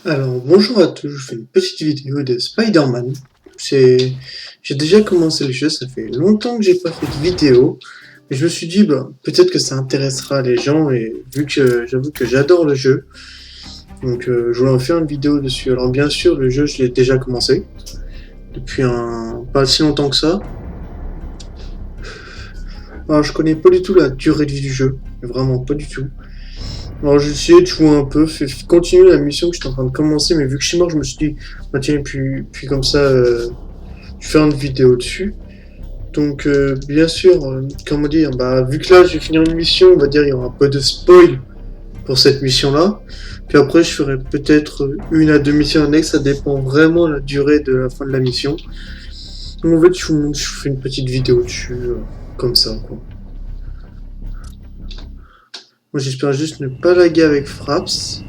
Alors, bonjour à tous, je fais une petite vidéo de Spider-Man. J'ai déjà commencé le jeu, ça fait longtemps que j'ai pas fait de vidéo. Mais je me suis dit, bah, peut-être que ça intéressera les gens, et vu que j'avoue que j'adore le jeu, donc je voulais en faire une vidéo dessus. Alors bien sûr, le jeu, je l'ai déjà commencé, depuis pas si longtemps que ça. Alors je connais pas du tout la durée de vie du jeu, vraiment pas du tout. Alors j'ai essayé de jouer un peu, continuer la mission que j'étais en train de commencer, mais vu que je suis mort, je me suis dit, bah tiens, puis comme ça, je vais faire une vidéo dessus. Donc bien sûr, comment dire, bah vu que là je vais finir une mission, on va dire il y aura un peu de spoil pour cette mission-là. Puis après je ferai peut-être une à deux missions annexes, ça dépend vraiment de la durée de la fin de la mission. Donc en fait je vous montre, je fais une petite vidéo dessus, comme ça quoi. Moi j'espère juste ne pas laguer avec Fraps.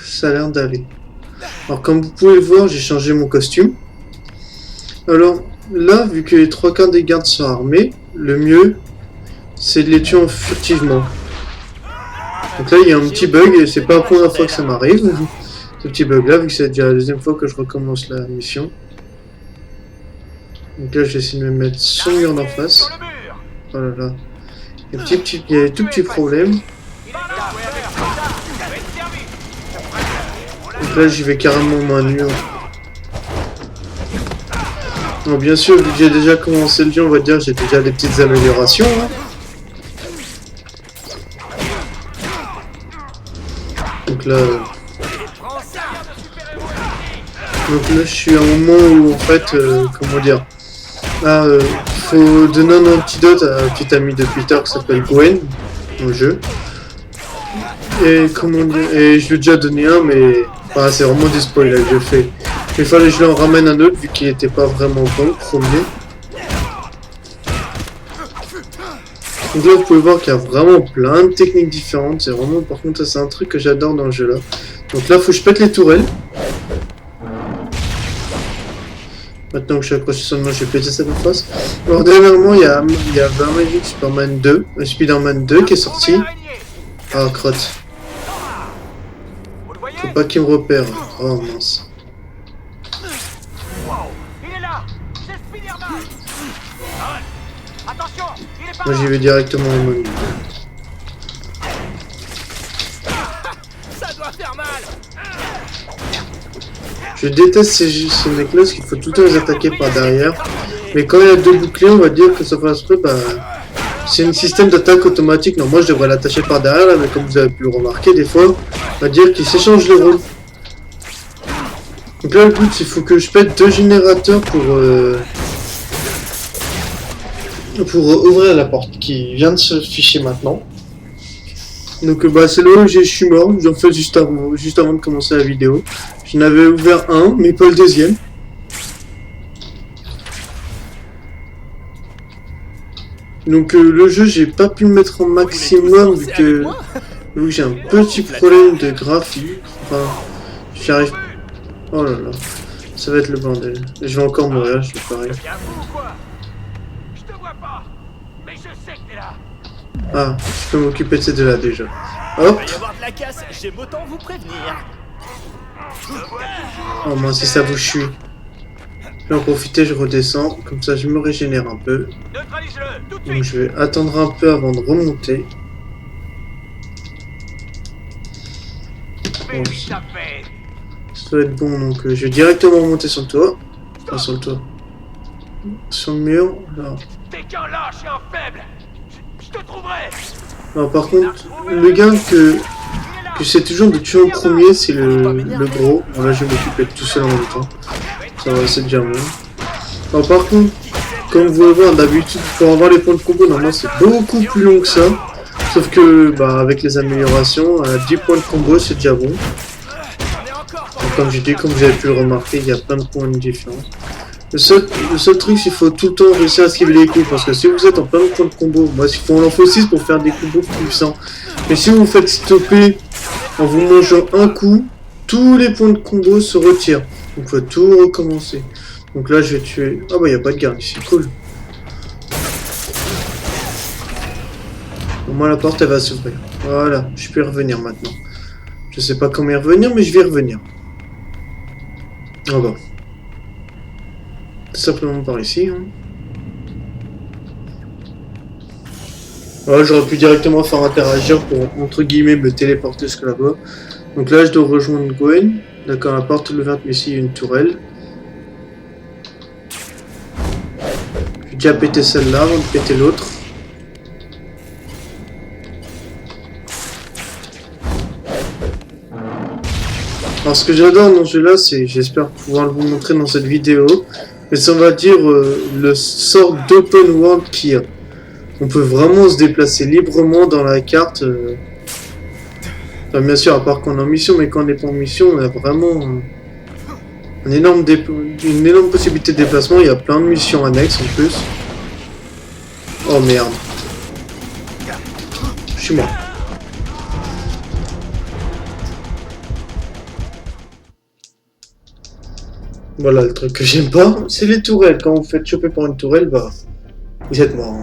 Ça a l'air d'aller. Alors comme vous pouvez le voir, j'ai changé mon costume. Alors là, vu que les trois quarts des gardes sont armés, le mieux c'est de les tuer furtivement. Donc là il y a un petit bug, et c'est pas la première fois que ça m'arrive, ce petit bug là, vu que c'est déjà la deuxième fois que je recommence la mission. Donc là je vais essayer de me mettre son mur d'en face. Oh là là. Il y a des tout petits problèmes. Donc là j'y vais carrément main nue. Bon, bien sûr, vu que j'ai déjà commencé le jeu, on va dire j'ai déjà des petites améliorations. Hein. Donc là je suis à un moment où en fait, comment dire, faut donner un antidote à un petit ami de Peter qui s'appelle Gwen dans le jeu. Et comment dire, et je lui ai déjà donné un, mais enfin, c'est vraiment des spoilers que je fais. Il fallait que je lui en ramène un autre vu qu'il était pas vraiment bon le premier. Donc là vous pouvez voir qu'il y a vraiment plein de techniques différentes. C'est vraiment, par contre, c'est un truc que j'adore dans le jeu là. Donc là faut que je pète les tourelles. Maintenant que je suis accroché sur le manche, je vais péter ça de face. Alors dernièrement il y a Amazing Spider-Man 2 qui est sorti. Ah crotte. Faut pas qu'il me repère. Oh mince. Moi j'y vais directement en mode. Je déteste ces mecs-là parce qu'il faut tout le temps les attaquer par derrière. Mais quand il y a deux boucliers, on va dire que ça fait exprès, bah, c'est un système d'attaque automatique. Non, moi je devrais l'attacher par derrière là, mais comme vous avez pu le remarquer, des fois, on va dire qu'ils s'échangent les rôles. Donc là le but, il faut que je pète deux générateurs pour ouvrir la porte qui vient de se ficher maintenant. Donc bah c'est là où je suis mort, j'en fais juste avant de commencer la vidéo. J'en avais ouvert un, mais pas le deuxième. Donc le jeu, j'ai pas pu le mettre en maximum vu que j'ai un petit problème de graphique. Enfin, j'arrive. Oh là là, ça va être le bordel. Je vais encore mourir, je vais pareil. Ah, je peux m'occuper de ces deux-là déjà. Hop. Oh mince, si ça vous chie. Je vais en profiter, je redescends, comme ça je me régénère un peu. Donc je vais attendre un peu avant de remonter. Bon, ça doit être bon, donc je vais directement remonter sur le toit. Enfin, sur le toit. Sur le mur, là. Alors par contre, le gars que j'essaie toujours de tuer en premier, c'est le gros. Bon là je vais m'occuper de tout seul en même temps. Ça va, c'est déjà bon. Alors par contre, comme vous pouvez voir, d'habitude pour avoir les points de combo, normalement c'est beaucoup plus long que ça. Sauf que bah avec les améliorations, à 10 points de combo c'est déjà bon. Donc, comme j'ai dit, comme vous avez pu le remarquer, il y a plein de points de différence. Le seul truc, c'est qu'il faut tout le temps réussir à esquiver les coups, parce que si vous êtes en plein de points de combo, moi il faut en faut 6 pour faire des combos puissants. Mais si vous vous faites stopper en vous mangeant un coup, tous les points de combo se retirent. Donc il faut tout recommencer. Donc là je vais tuer... Ah bah il n'y a pas de garde ici, cool. Au moins la porte elle va s'ouvrir. Voilà, je peux y revenir maintenant. Je sais pas comment y revenir, mais je vais y revenir. Ah bon. Tout simplement par ici. Hein. Ouais, j'aurais pu directement faire interagir pour, entre guillemets, me téléporter jusque là-bas. Donc là, je dois rejoindre Gwen. D'accord, la porte est ouverte, mais ici, il y a une tourelle. J'ai déjà pété celle-là avant de péter l'autre. Alors, ce que j'adore dans ce jeu-là, c'est, j'espère pouvoir vous montrer dans cette vidéo, mais c'est, on va dire, le sort d'open world qu'il y a. On peut vraiment se déplacer librement dans la carte. Enfin, bien sûr, à part qu'on est en mission, mais quand on n'est pas en mission, on a vraiment une énorme possibilité de déplacement. Il y a plein de missions annexes en plus. Oh merde. Je suis mort. Voilà, le truc que j'aime pas, c'est les tourelles. Quand vous faites choper par une tourelle, bah, vous êtes mort.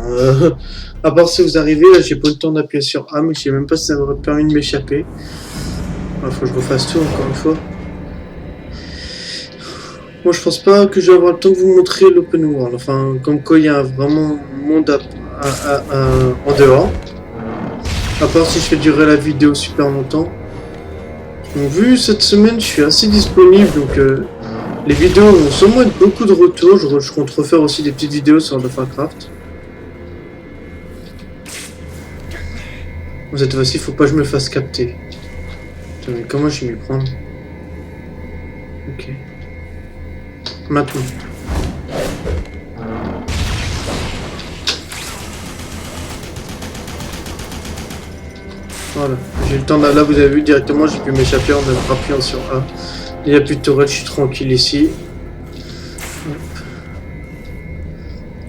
À part si vous arrivez, là, j'ai pas eu le temps d'appuyer sur A, mais je sais même pas si ça m'aurait permis de m'échapper. Il faut que je refasse tout encore une fois. Moi, je pense pas que je vais avoir le temps de vous montrer l'open world. Enfin, comme quoi il y a vraiment un monde en dehors. À part si je fais durer la vidéo super longtemps. Donc, vu cette semaine, je suis assez disponible, donc les vidéos vont sûrement être beaucoup de retours. Je compte refaire aussi des petites vidéos sur World of Warcraft. Cette fois-ci, faut pas que je me fasse capter. Putain, mais comment je vais m'y prendre? Ok. Maintenant. Voilà. J'ai eu le temps, là vous avez vu directement, j'ai pu m'échapper en appuyant sur A. Il n'y a plus de tourelle, je suis tranquille ici.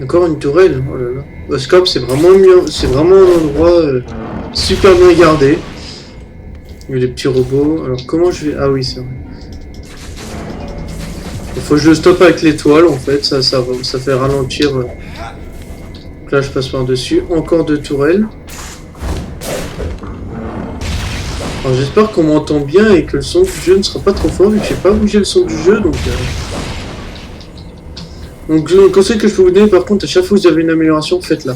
Encore une tourelle, oh là là. Oscop, c'est vraiment mieux, c'est vraiment un endroit super bien gardé. Il y a des petits robots. Alors comment je vais... Ah oui, c'est vrai. Il faut que je stoppe avec l'étoile en fait, ça fait ralentir. Donc là je passe par dessus. Encore deux tourelles. Alors j'espère qu'on m'entend bien et que le son du jeu ne sera pas trop fort vu que j'ai pas bougé le son du jeu donc... Donc le conseil que je peux vous donner par contre, à chaque fois que vous avez une amélioration, faites-la.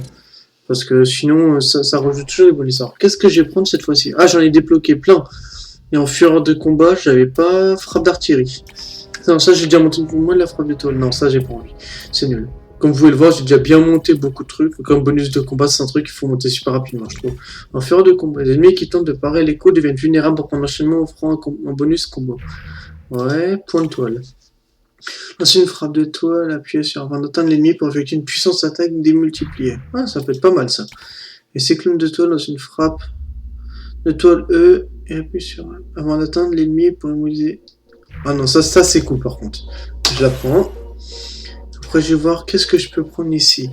Parce que sinon ça rajoute toujours les bonus. Alors qu'est-ce que je vais prendre cette fois-ci? Ah, j'en ai débloqué plein. Et en fureur de combat, j'avais pas frappe d'artillerie. Non, ça j'ai déjà monté pour moi la frappe d'étoile. Non, ça j'ai pas envie. C'est nul. Comme vous pouvez le voir, j'ai déjà bien monté beaucoup de trucs. Comme bonus de combat, c'est un truc qu'il faut monter super rapidement, je trouve. En fureur de combat, les ennemis qui tentent de parer l'écho deviennent vulnérables pour un enchaînement offrant un bonus combo. Ouais, point de toile. Lancer une frappe de toile, appuyer sur avant d'atteindre l'ennemi pour effectuer une puissance attaque démultipliée. Ah, ça peut être pas mal ça. Et cyclone de toile dans une frappe de toile E et appuie sur avant d'atteindre l'ennemi pour immobiliser. Ah non, ça c'est cool par contre. Je la prends. Après, je vais voir qu'est-ce que je peux prendre ici.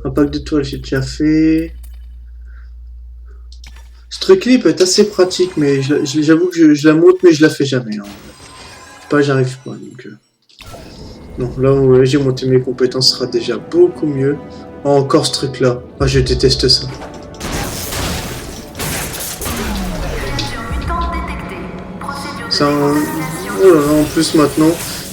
Un pack de toiles, j'ai déjà fait. Ce truc-là, il peut être assez pratique, mais j'avoue que je la monte, mais je la fais jamais. Hein. Pas, j'arrive pas. Donc, non, là où j'ai monté mes compétences, sera déjà beaucoup mieux. Oh, encore ce truc-là. Ah, je déteste ça. Ça, oh là là, en plus maintenant,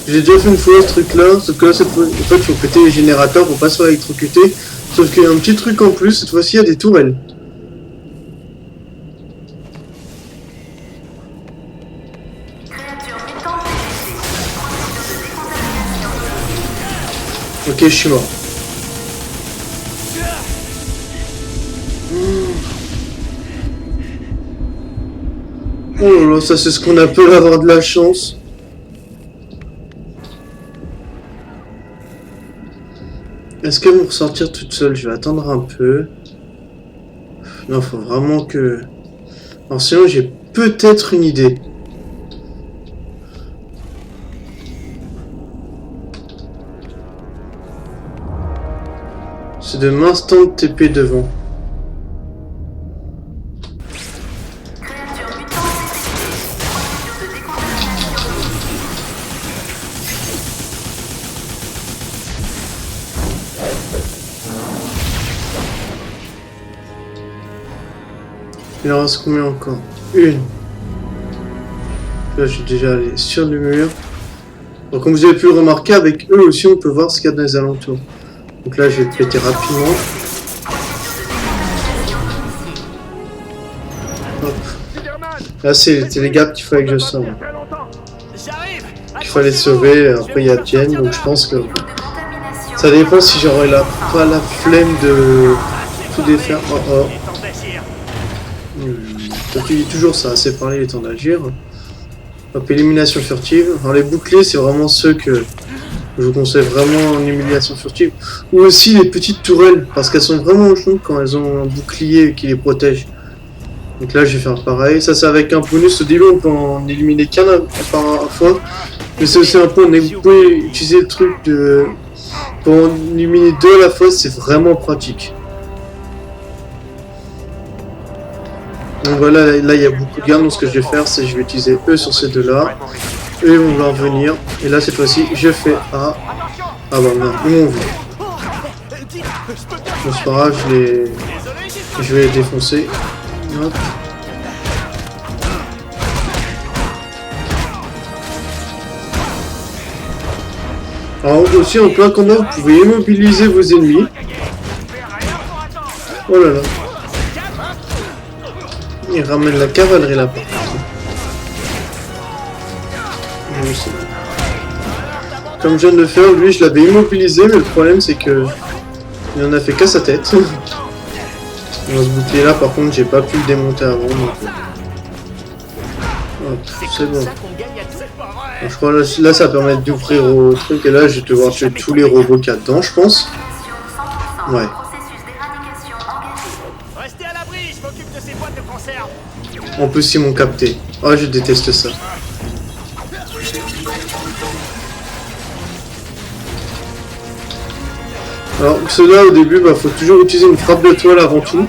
j'ai déjà fait une fois ce truc-là, sauf que là, cette fois, en fait, il faut péter les générateurs pour pas se faire électrocuter. Sauf qu'il y a un petit truc en plus, cette fois-ci, il y a des tourelles. Ok, je suis mort. Oh là là, ça c'est ce qu'on appelle avoir de la chance. Est-ce qu'elles vont ressortir toutes seules? Je vais attendre un peu. Non, faut vraiment que... Alors sinon, j'ai peut-être une idée. C'est de m'instant TP devant. Il en reste combien encore? Une. Là, j'ai déjà allé sur le mur. Donc, comme vous avez pu le remarquer, avec eux aussi, on peut voir ce qu'il y a dans les alentours. Donc là, je vais péter rapidement. Hop. Là, c'était les gars qu'il fallait que je sauve. Qu'il fallait sauver. Après, il y a Jen. Donc, je pense que ça dépend si j'aurais pas la flemme de tout défaire. Oh oh. Tu dis toujours ça, c'est parler, il est temps d'agir. Hop, élimination furtive. Alors, les boucliers, c'est vraiment ceux que je vous conseille vraiment en élimination furtive. Ou aussi les petites tourelles, parce qu'elles sont vraiment chouettes quand elles ont un bouclier qui les protège. Donc là, je vais faire pareil. Ça, c'est avec un bonus. Au début, on peut en éliminer qu'un par fois. Mais c'est aussi un point, vous pouvez utiliser le truc de... Pour en éliminer deux à la fois, c'est vraiment pratique. Donc voilà, là il y a beaucoup de gardes, donc ce que je vais faire c'est je vais utiliser eux sur ces deux-là. Eux vont vouloir venir, et là cette fois-ci je fais A. Ah bah merde, ils m'ont vu. Bon c'est pas grave, je vais les défoncer. Hop. Alors aussi en plein combat vous pouvez immobiliser vos ennemis. Oh là là. Il ramène la cavalerie là par contre. Comme je viens de le faire, lui je l'avais immobilisé, mais le problème c'est que il en a fait qu'à sa tête. Dans ce bouclier là par contre j'ai pas pu le démonter avant. C'est bon. Alors, je crois là ça permet d'ouvrir au truc et là je vais devoir tuer tous les robots qu'il y a dedans je pense. Ouais. En plus ils m'ont capté. Oh je déteste ça. Alors ceux-là au début bah faut toujours utiliser une frappe de toile avant tout.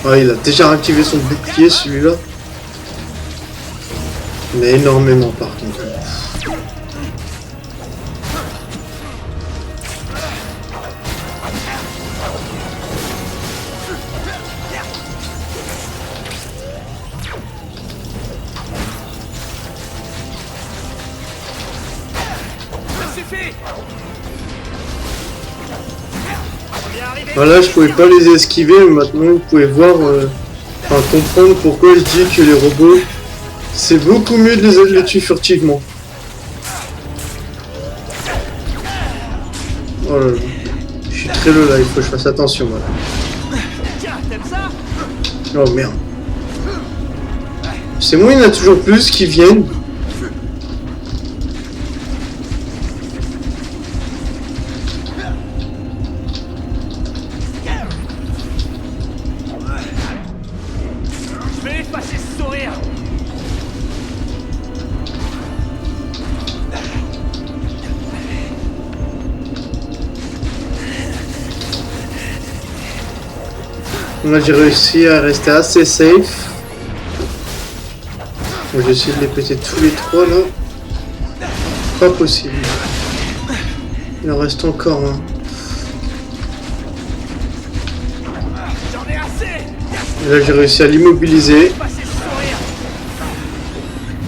Ah il a déjà activé son bouclier celui-là. Mais énormément par contre. Voilà, je pouvais pas les esquiver, mais maintenant vous pouvez voir, enfin comprendre pourquoi je dis que les robots, c'est beaucoup mieux de les tuer furtivement. Oh là là, je suis très low là, il faut que je fasse attention voilà. Oh merde. C'est moi, il y en a toujours plus qui viennent. Là j'ai réussi à rester assez safe. Bon, j'ai essayé de les péter tous les trois là. Pas possible. Il en reste encore un. Et là j'ai réussi à l'immobiliser.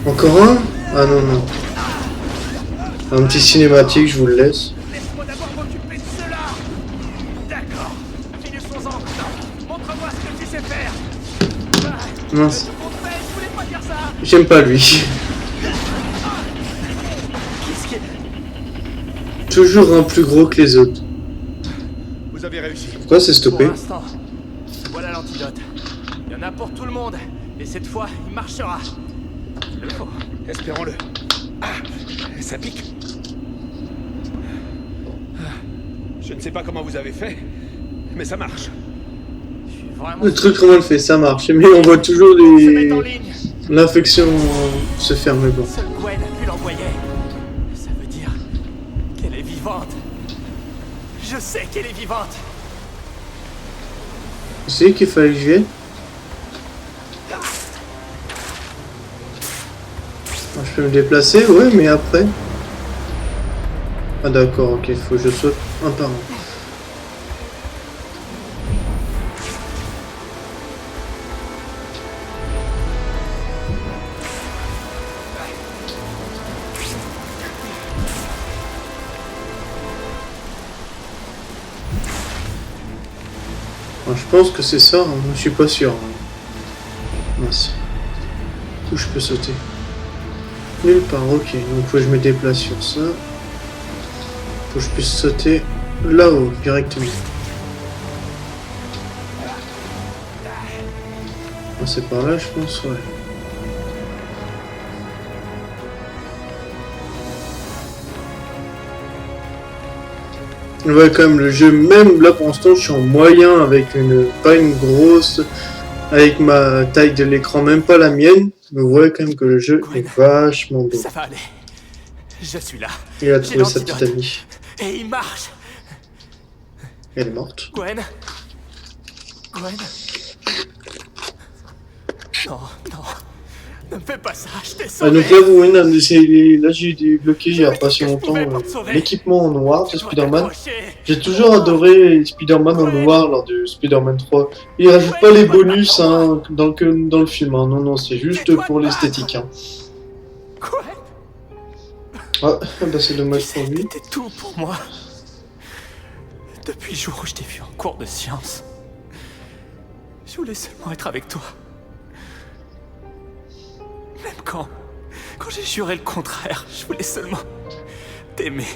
Encore un? Ah non non. Un petit cinématique, je vous le laisse. Mince. J'aime pas lui. Toujours un plus gros que les autres. Vous avez réussi. Pourquoi c'est stoppé? Voilà l'antidote. Il y en a pour tout le monde. Et cette fois, il marchera. Il le faut. Espérons-le. Ah, ça pique. Je ne sais pas comment vous avez fait, mais ça marche. Le truc comment le fait, ça marche, mais on voit toujours l'infection se fermer bon. Seul Gwen a pu l'envoyer. Ça veut dire qu'elle est vivante. Je sais qu'elle est vivante. Tu sais qu'il fallait que j'y aille? Je peux me déplacer, ouais, mais après. Ah d'accord, ok, il faut que je saute un par un. Enfin, je pense que c'est ça, hein. Je suis pas sûr. Hein. Mince. Où je peux sauter? Nulle part, ok. Donc faut que je me déplace sur ça. Faut que je puisse sauter là-haut, directement. Ah, c'est par là, je pense, ouais. Ouais, quand même, le jeu, même là pour l'instant, je suis en moyen avec pas une grosse, avec ma taille de l'écran, même pas la mienne. Mais vous voyez quand même que le jeu est vachement beau. Ça va aller. Je suis là. Il a trouvé sa petite amie. Et il marche. Elle est morte. Gwen. Gwen. Non, non. Ne me fais pas ça, je t'ai sauvé. Ah, donc là, vous voyez, là j'ai débloqué il y a pas si longtemps l'équipement en noir de Spider-Man. J'ai toujours adoré Spider-Man en noir lors de Spider-Man 3. Il rajoute pas les bonus hein, dans le film. Hein. Non, non, c'est juste pour l'esthétique. Hein. Quoi? Ah, bah c'est dommage pour lui. C'était tout pour moi. Depuis le jour où je t'ai vu en cours de sciences, je voulais seulement être avec toi. Même quand j'ai juré le contraire, je voulais seulement t'aimer.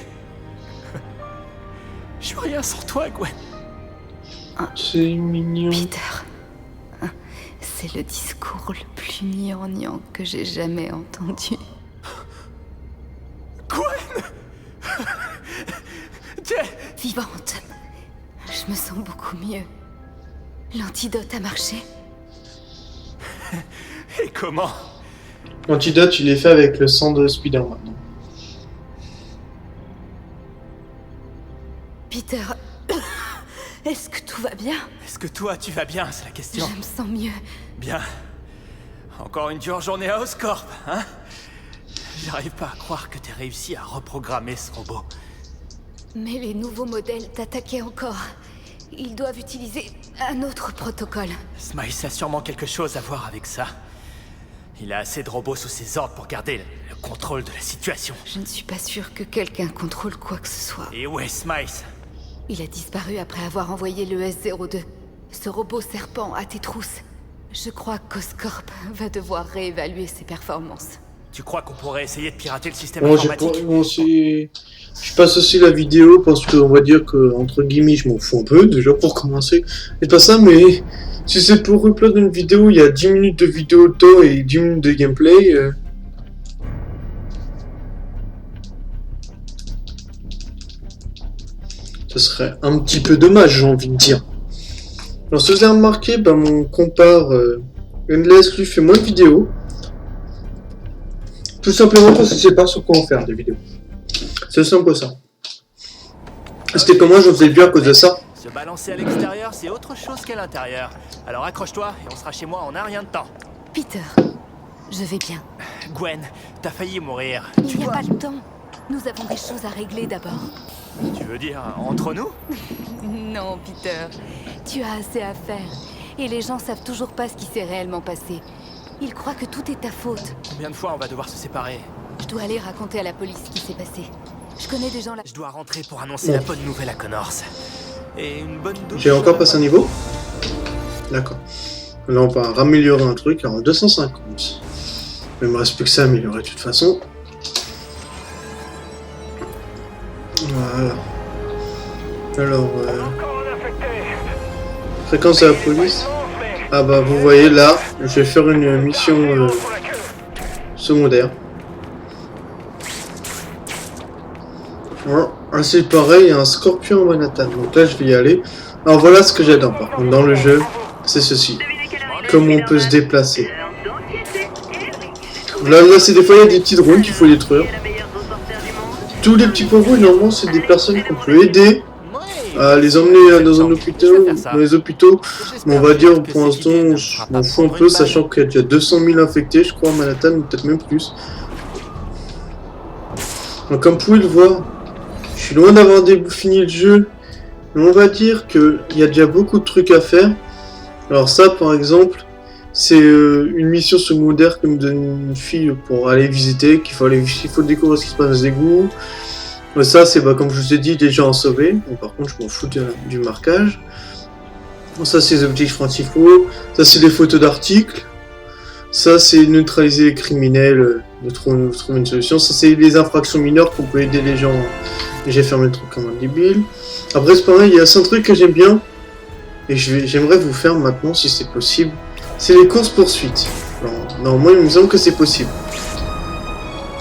Je suis rien sans toi, Gwen. C'est mignon. Peter, c'est le discours le plus gnangnan que j'ai jamais entendu. Gwen. Vivante. Je me sens beaucoup mieux. L'antidote a marché. Et comment? L'antidote, il est fait avec le sang de Spider-Man. Peter, est-ce que tout va bien? Est-ce que toi, tu vas bien, c'est la question. Je me sens mieux. Bien. Encore une dure journée à Oscorp, hein? J'arrive pas à croire que t'aies réussi à reprogrammer ce robot. Mais les nouveaux modèles t'attaquaient encore. Ils doivent utiliser un autre protocole. Smiles a sûrement quelque chose à voir avec ça. Il a assez de robots sous ses ordres pour garder le contrôle de la situation. Je ne suis pas sûre que quelqu'un contrôle quoi que ce soit. Et où est Smiles? Il a disparu après avoir envoyé le S-02. Ce robot serpent à tes trousses. Je crois qu'Oscorp va devoir réévaluer ses performances. Tu crois qu'on pourrait essayer de pirater le système Bon, informatique? je passe aussi la vidéo parce qu'on va dire que, entre guillemets, je m'en fous un peu, déjà pour commencer. C'est pas ça, mais si c'est pour upload une vidéo, il y a 10 minutes de vidéo auto et 10 minutes de gameplay. Ce serait un petit peu dommage, j'ai envie de dire. Alors, si vous avez remarqué, mon compare Endless lui fait moins de vidéos. Tout simplement parce que je sais pas sur quoi en faire des vidéos. C'est simple que ça. C'était comme moi, je faisais bien à cause de ça. Se balancer à l'extérieur, c'est autre chose qu'à l'intérieur. Alors accroche-toi et on sera chez moi en un rien de temps. Peter, je vais bien. Gwen, t'as failli mourir. Il n'y a pas le temps. Nous avons des choses à régler d'abord. Tu veux dire entre nous? Non, Peter. Tu as assez à faire. Et les gens savent toujours pas ce qui s'est réellement passé. Ils croient que tout est ta faute. Combien de fois on va devoir se séparer? Je dois aller raconter à la police ce qui s'est passé. Je connais des gens là. Je dois rentrer pour annoncer la bonne nouvelle à Connors. Et une bonne douche. J'ai encore passé un niveau? D'accord. Là, on va raméliorer un truc. Alors, 250. Il me reste plus que ça à améliorer de toute façon. Voilà. Alors, fréquence à la police. Ah bah vous voyez là, je vais faire une mission secondaire. Voilà, c'est pareil, il y a un scorpion en Manhattan, donc là je vais y aller. Alors voilà ce que j'adore par contre dans le jeu, c'est ceci. Comment on peut se déplacer. Là c'est des fois il y a des petits drones qu'il faut détruire. Tous les petits pauvres, normalement c'est des personnes qu'on peut aider. À les emmener dans un hôpital, dans les hôpitaux, mais on va dire pour l'instant je m'en fous un peu, sachant qu'il y a déjà 200 000 infectés, je crois, à Manhattan, ou peut-être même plus. Donc comme vous pouvez le voir, je suis loin d'avoir fini le jeu, mais on va dire qu'il y a déjà beaucoup de trucs à faire. Alors ça par exemple, c'est une mission secondaire que me donne une fille pour aller visiter, qu'il faut découvrir ce qui se passe dans les égouts. Ça, c'est comme je vous ai dit, des gens à sauver. Bon, par contre, je m'en fous du marquage. Bon, ça, c'est les objectifs principaux. Ça, c'est les photos d'articles. Ça, c'est neutraliser les criminels, de trouver une solution. Ça, c'est les infractions mineures qu'on peut aider les gens. J'ai fermé le truc comme un débile. Après, c'est pareil, il y a un truc que j'aime bien. Et j'aimerais vous faire maintenant, si c'est possible. C'est les courses-poursuites. Normalement, il me semble que c'est possible.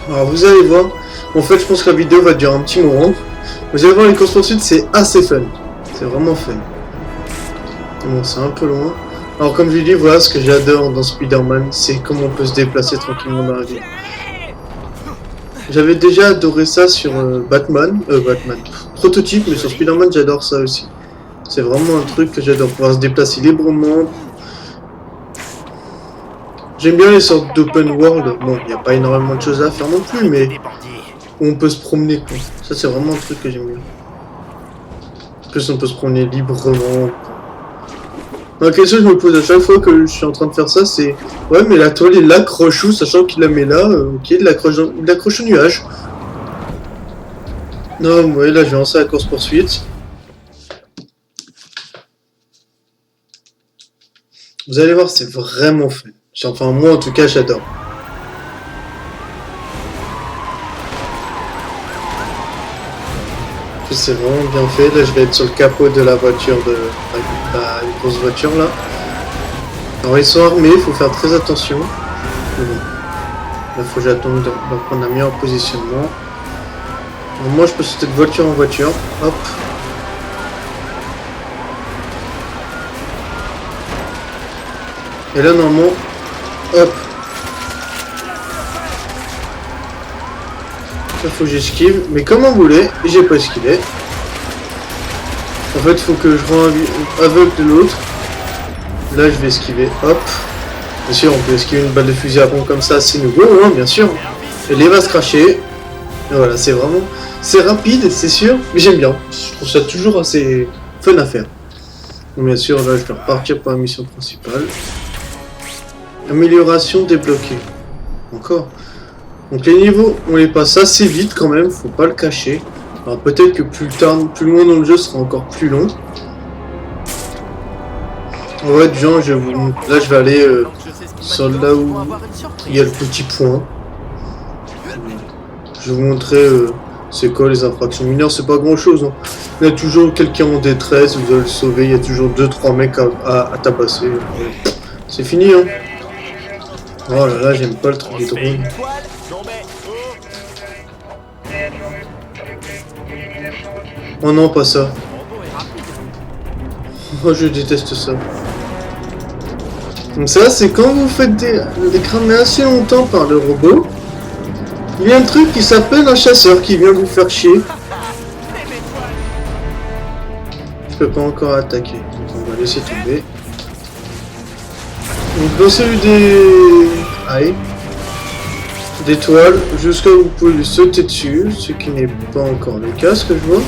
Alors, vous allez voir. En fait, je pense que la vidéo va durer un petit moment. Vous allez voir, les courses-poursuites, c'est assez fun. C'est vraiment fun. Bon, c'est un peu loin. Alors, comme je l'ai dit, voilà ce que j'adore dans Spider-Man, c'est comment on peut se déplacer tranquillement dans la ville. J'avais déjà adoré ça sur Batman. Prototype, mais sur Spider-Man, j'adore ça aussi. C'est vraiment un truc que j'adore, pouvoir se déplacer librement. J'aime bien les sortes d'open world. Bon, il n'y a pas énormément de choses à faire non plus, mais où on peut se promener, quoi. Ça, c'est vraiment un truc que j'aime bien. En plus, on peut se promener librement. La question que je me pose à chaque fois que je suis en train de faire ça, c'est ouais, mais la toile, il l'accroche où, sachant qu'il la met là, ok, il l'accroche au nuage. Non, ouais, là, je vais lancer la course-poursuite. Vous allez voir, c'est vraiment fun. Enfin, moi, en tout cas, j'adore. C'est vraiment bien fait. Là, je vais être sur le capot de la voiture une grosse voiture là. Alors ils sont armés, il faut faire très attention. Mais bon. Là, faut que j'attende de prendre un meilleur positionnement. Alors, moi, je peux sauter de voiture en voiture. Hop. Et là, normalement, hop. Là, faut que j'esquive, mais comme on voulait, j'ai pas esquivé. En fait, il faut que je rende aveugle de l'autre. Là, je vais esquiver, hop. Bien sûr, on peut esquiver une balle de fusil à pompe comme ça, c'est nouveau, hein, bien sûr. Et les va se cracher. Et voilà, c'est vraiment... C'est rapide, c'est sûr, mais j'aime bien. Je trouve ça toujours assez fun à faire. Donc, bien sûr, là, je dois repartir pour la mission principale. Amélioration débloquée. Encore. Donc les niveaux, on les passe assez vite quand même, faut pas le cacher. Alors peut-être que plus tard, plus loin dans le jeu, sera encore plus long. Ouais, genre, là je vais aller sur là où il y a le petit point. Je vais vous montrer c'est quoi les infractions mineures, c'est pas grand chose. Hein. Il y a toujours quelqu'un en détresse, vous allez le sauver, il y a toujours 2-3 mecs à tabasser. C'est fini, hein. Oh là là, j'aime pas le truc des drones. Oh non, pas ça. Oh, je déteste ça. Donc ça, c'est quand vous faites des cramer assez longtemps par le robot, il y a un truc qui s'appelle un chasseur qui vient vous faire chier. Je peux pas encore attaquer, donc on va laisser tomber. Donc dans celui des toiles, jusqu'à vous pouvez lui sauter dessus, ce qui n'est pas encore le cas, ce que je vois.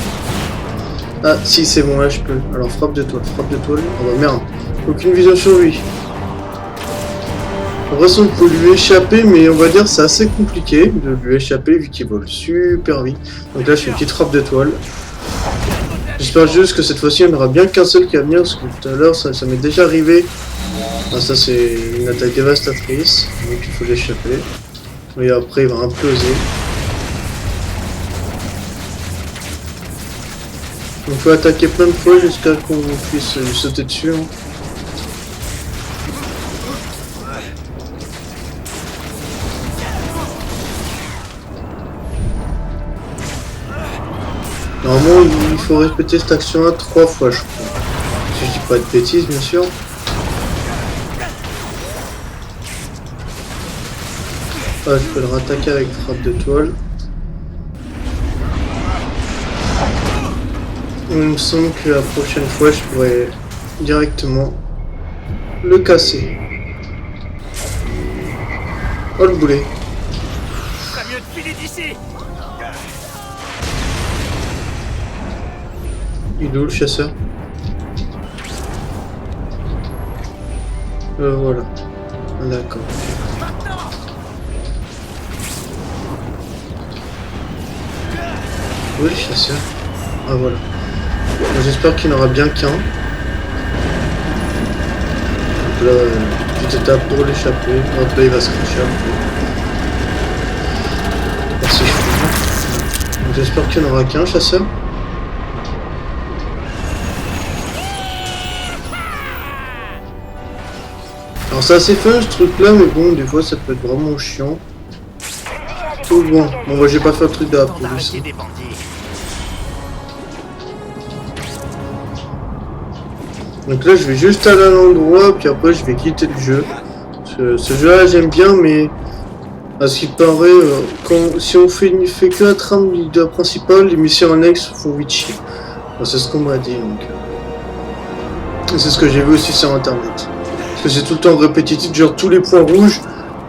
Ah si, c'est bon, là je peux. Alors frappe de toile. Oh bah merde, aucune vision sur lui. En vrai, vous pouvez lui échapper, mais on va dire c'est assez compliqué de lui échapper vu qu'il vole super vite. Donc là je fais une petite frappe de toile. J'espère juste que cette fois-ci il n'y en aura bien qu'un seul qui va venir, parce que tout à l'heure ça m'est déjà arrivé. Ah, ça c'est une attaque dévastatrice, donc il faut l'échapper. Et après il va imploser. Donc il faut attaquer plein de fois jusqu'à qu'on puisse lui sauter dessus. Hein. Normalement il faut répéter cette action là 3 fois je crois. Si je dis pas de bêtises bien sûr. Ah, je peux le rattaquer avec frappe de toile. Il me semble que la prochaine fois je pourrais directement le casser. Oh le boulet. Mieux de filer d'ici. Il est où le chasseur? Voilà. D'accord. Où est le chasseur? Ah voilà. J'espère qu'il n'y en aura bien qu'un. là, petite étape pour l'échapper. Hop, là, il va se cracher un peu. Merci, je fais. Donc, j'espère qu'il n'y en aura qu'un chasseur. Alors, c'est assez fun ce truc là, mais bon, des fois ça peut être vraiment chiant. Oh bon, moi j'ai pas fait le truc de la police. Donc là je vais juste aller à l'endroit, puis après je vais quitter le jeu. Ce jeu là j'aime bien, mais à ce qui paraît, si on fait que la trame de la principale, les missions annexes font vite chier. Enfin, c'est ce qu'on m'a dit, donc. C'est ce que j'ai vu aussi sur internet. Parce que c'est tout le temps répétitif, genre tous les points rouges,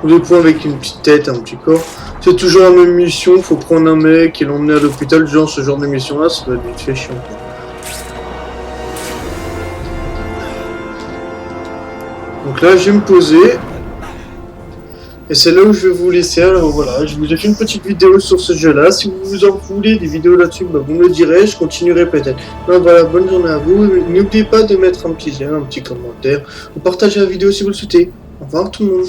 ou les points avec une petite tête, un petit corps. C'est toujours la même mission, faut prendre un mec et l'emmener à l'hôpital, genre ce genre de mission là, ça va être vite fait chiant. Donc là je vais me poser. Et c'est là où je vais vous laisser. Alors voilà, je vous ai fait une petite vidéo sur ce jeu là. Si vous en voulez des vidéos là-dessus, bah, vous me le direz, je continuerai peut-être. Donc voilà, bonne journée à vous. N'oubliez pas de mettre un petit j'aime, un petit commentaire, ou partager la vidéo si vous le souhaitez. Au revoir tout le monde.